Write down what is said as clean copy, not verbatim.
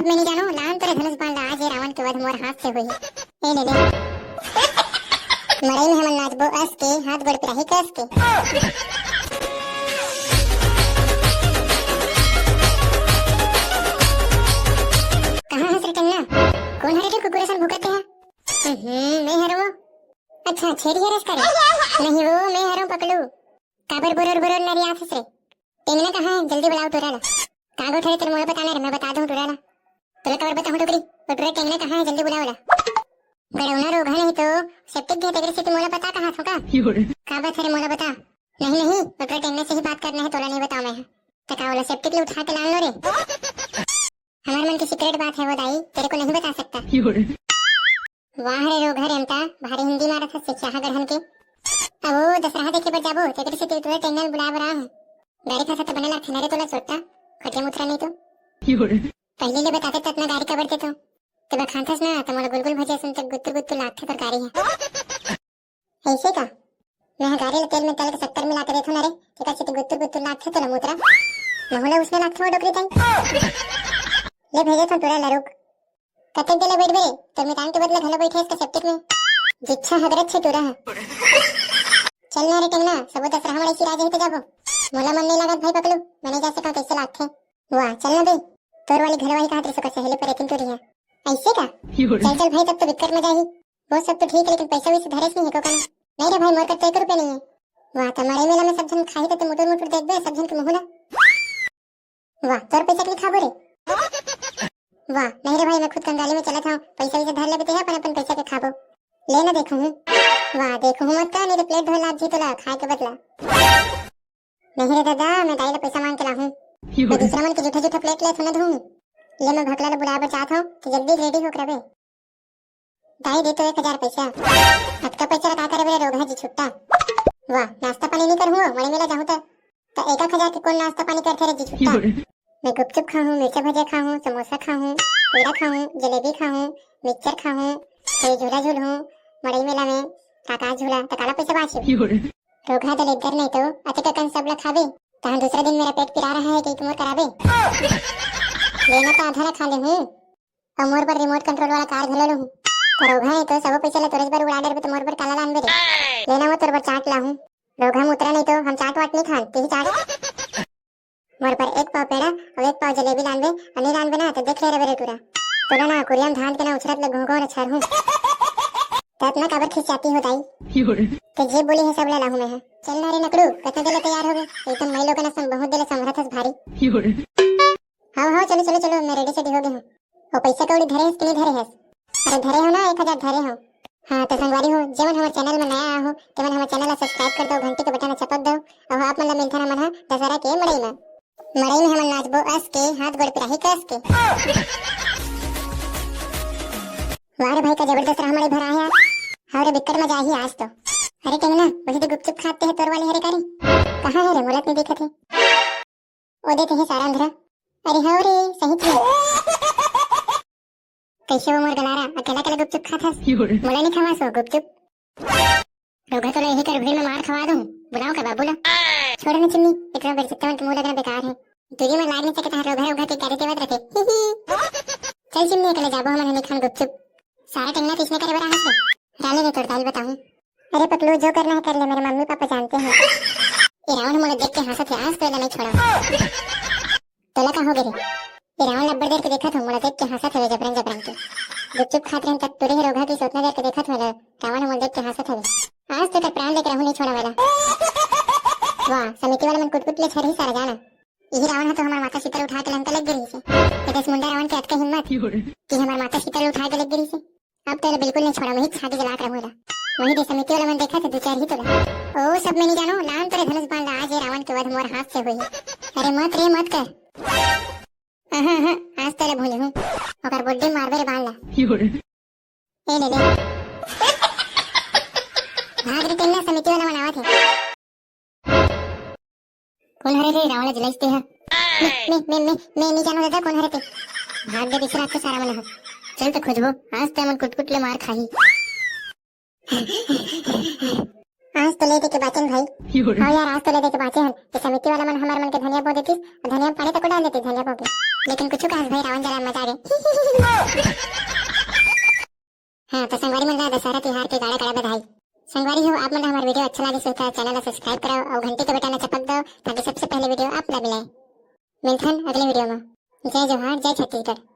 सब में नहीं जानो नाम तेरे धनुष बाण आज ये रावण के वध मोर हाथ से हुई। ए ले ले मड़ई में हमन नाचबो अस के हाथ गोड़ पे रही कस के। कहां हंस रे टंगना कौन हरे रे कुकुर सन भुकते हैं। मैं हरो अच्छा छेड़ी हरस करे नहीं वो मैं हरो पकड़ू काबर बोरर बोरर नरी आफिस रे टेंगना कहां है जल्दी बुलाओ तोरा ला कागो ठरे तेरे मोला बताना रे मैं बता दूं तोरा ला तोला कबर बताऊं टोकरी और तोरा टेंगना कहां है जल्दी बुलाओ ला गड़ौना रोगा नहीं तो सेप्टिक गया तेरे से तू मोला बता कहां था का बात है मोला बता नहीं नहीं और तोरा टेंगने से ही बात करना है तोला नहीं बताऊं मैं तो का वाला सेप्टिक ले उठा के लान लो रे हमारे मन की सीक्रेट बात है वो दाई तेरे को नहीं बता सकता। वाह रे रोगा रेमता भारी हिंदी मारा था शिक्षा गढ़न के अब वो दशहरा देखे पर जाबो तेरे से तोरा टेंगल बुला रहा है गाड़ी खासा तो बनेला थनरे तोला छोटा खटे मुतरा नहीं तो पहले ले बताते तो अपना गाड़ी कबर देतो तब खानथस ना तो मोला गुलगुल भजे सुन तक गुत्तु गुत्तु लागथे तरकारी है ऐसे का मैं गाड़ी तेल में तल के 70 मिला के देथो ना रे तेका से गुत्तु गुत्तु लागथे तो मुतरा नहोला उसने लागथे वो डोकरी ताई ले भेजे तो तोरा लरुक कते देले बैठ बे तो मितान के बदले घलो बैठे इसका सेप्टिक में जिच्छा हदरत छे तोरा चल ना रे टेंगना सब दशहरा में ऐसी राज है तो जाबो मोला मन नहीं लागत भाई पकलू मैंने जा सका कैसे लागथे वाह चल ना बे तोर वाली घर वाली कहां तेरे से सहेली पर एकिन तोरी है ऐसे का चल चल भाई तब तो विक्कर में जाही वो सब तो ठीक है लेकिन पैसा भी धरेस नहीं है को कहना नहीं रे भाई मोर का 1 रुपया नहीं है वाह तुम्हारे मेला में सब जन खाई तो मोटर मोटर देख बे सब जन के मुहला वाह तोर पैसा के खाबो रे वाह नहीं रे भाई मैं खुद कंगाली में चला था पैसा भी से धर लेते हैं अपन पैसा के खाबो लेना देखो हूं वाह देखो मत का नहीं प्लेट धोला जी तोला खाए के बदला नहीं रे दादा मैं दाई ला पैसा मांग के लाहूं मैं दूसरा मन के जूठा जूठा प्लेट ले थने धूं ले मैं भकला ला बुला बर चाहत हूं कि जल्दी रेडी हो करबे दाई दे तो 1000 पैसा अब का पैसा का करे मेरे रोग है जी छुट्टा वाह नाश्ता पानी नहीं कर हुआ मणे मेला जाहू तो 1000 के कौन नाश्ता पानी करथे रे जी छुट्टा मैं गुपचुप खाऊं मिर्चा भजिया खाऊं समोसा खाऊं पेड़ा खाऊं जलेबी खाऊं मिक्सचर खाऊं कोई झूला झूलूं मड़ई मेला में काका झूला तो काला पैसा बाची रोगा तो लेकर नहीं तो अति कन सब ला खावे तहां दूसरा दिन मेरा पेट पिरा रहा है कि मोर करावे लेना तो आधा खा ले हूं और मोर पर रिमोट कंट्रोल वाला कार घलो लूं तो रोगा है तो सब पैसा ले तोरज बार उड़ा दे तो मोर पर काला लान बेरे लेना वो तोर पर चाट ला हूं रोगा मुतरा नहीं तो हम चाट वाट नहीं खान ते ही चाट मोर पर 1 पाव पेड़ा और 1 पाव जलेबी लान बे अनि लान बना तो देख ले रे बेरे तोरा ना कुरियम धान के ना उछरत ले घोंघो रे छर हूं तब ना काबर खिंचाती हो दाई तो जे बोली है सब ला लाहू मैं चल ना रे नकड़ू कितने देले तैयार हो गए एकदम मैं लोग ना सम बहुत देले समरथस भारी हां हां चलो चलो चलो मैं रेडी सेडी हो गई हूं और पैसा कौड़ी धरे है कि नहीं धरे है अरे धरे हो ना 1000 धरे हो हां तो संगवारी हो जेवन हमारे चैनल में नया आया हो तेवन हमारे चैनल को सब्सक्राइब कर दो घंटी के बटन चपक दो और आप मन मिलथा ना मन दशहरा के मड़ई में हमन नाचबो अस के हाथ गोड़ पे रही कस के वारे भाई का जबरदस्त रामड़ी भरा है हमारे बिक्कट में जाही आज तो अरे टेंगना वही तो गुपचुप खाते हैं तोर वाली हरे कारी कहां है रे मोलत नहीं दिखत है ओ देखे है सारा अंधरा अरे हां रे सही थी कैसे वो मोर गलारा अकेला अकेला गुपचुप खाता मोला नहीं खवा सो गुपचुप रोगा तो यही कर भीड़ में मार खवा दूं बुलाओ का बाबूला छोड़ ना चिन्नी इतना बड़ी चित्ता में मुंह लगना बेकार है तुझे मैं लाने से कहता रोगा रोगा के गाड़ी देवत रखे चल चिन्नी अकेले जाबो हमन नहीं खान गुपचुप सारा टेंगना किसने करे बरा हाथ से डाले ने तोड़ दाल बताऊं अरे पतलू जो करना है कर ले मेरे मम्मी पापा जानते हैं ये रावण मोले देख के हंसत है आज तो नहीं छोड़ा तोला का हो गए ये रावण लब्बर देर के देखा था मोला देख के हंसत है जबरन जबरन के गुपचुप खाते हैं तक तुरे ही रोगा की सोचना देर के देखा था रावण मोले देख के हंसत है आज तो कर प्राण लेकर रहूं नहीं छोड़ा वाला वाह समिति वाला मन कुटकुट ले छर ही सारा जाना यही रावण है तो हमारा माता सीता उठा के लंका लग गई से तो मुंडा रावण के अटका हिम्मत कि हमारा माता सीता उठा के लग गई से अब तो बिल्कुल नहीं छोड़ा वही छाती जलाकर रहूंगा वही दे समिति वाला मन देखा था 2-4 ही तोला ओ सब में नहीं जानो नाम तेरे धनुष बाण आज ये रावण के वध मोर हाथ से हुई अरे मत रे मत कर हां आज तेरे भूल हूं ओकर बॉडी मारबे रे बाण ला ए ले ले भाग रे तेना समिति वाला बनावा थे कौन हरे रे रावण जलाइते है मैं नहीं जानो दादा कौन हरे थे भाग दे बिसरा के सारा मन चल तो खोजबो आज ते मन कुटकुट ले मार खाही आज तो ले दे के बाचन भाई। हाँ यार आज तो ले दे के बाचे हन। ये समिति वाला मन हमार मन के धनिया बो देतीस और धनिया में पानी तक डाल देती धनिया बो के। लेकिन कुछ कहा भाई रावण जरा मजा रे। हाँ तो संगवारी मन का दशहरा त्योहार के गाड़ा गाड़ा बधाई। संगवारी हो आप मन हमारा वीडियो अच्छा लगे तो चैनल को सब्सक्राइब करो और घंटी के बटन चपक दो ताकि सबसे पहले वीडियो आप ला मिले। मिलथन अगले वीडियो में। जय जोहार जय छत्तीसगढ़।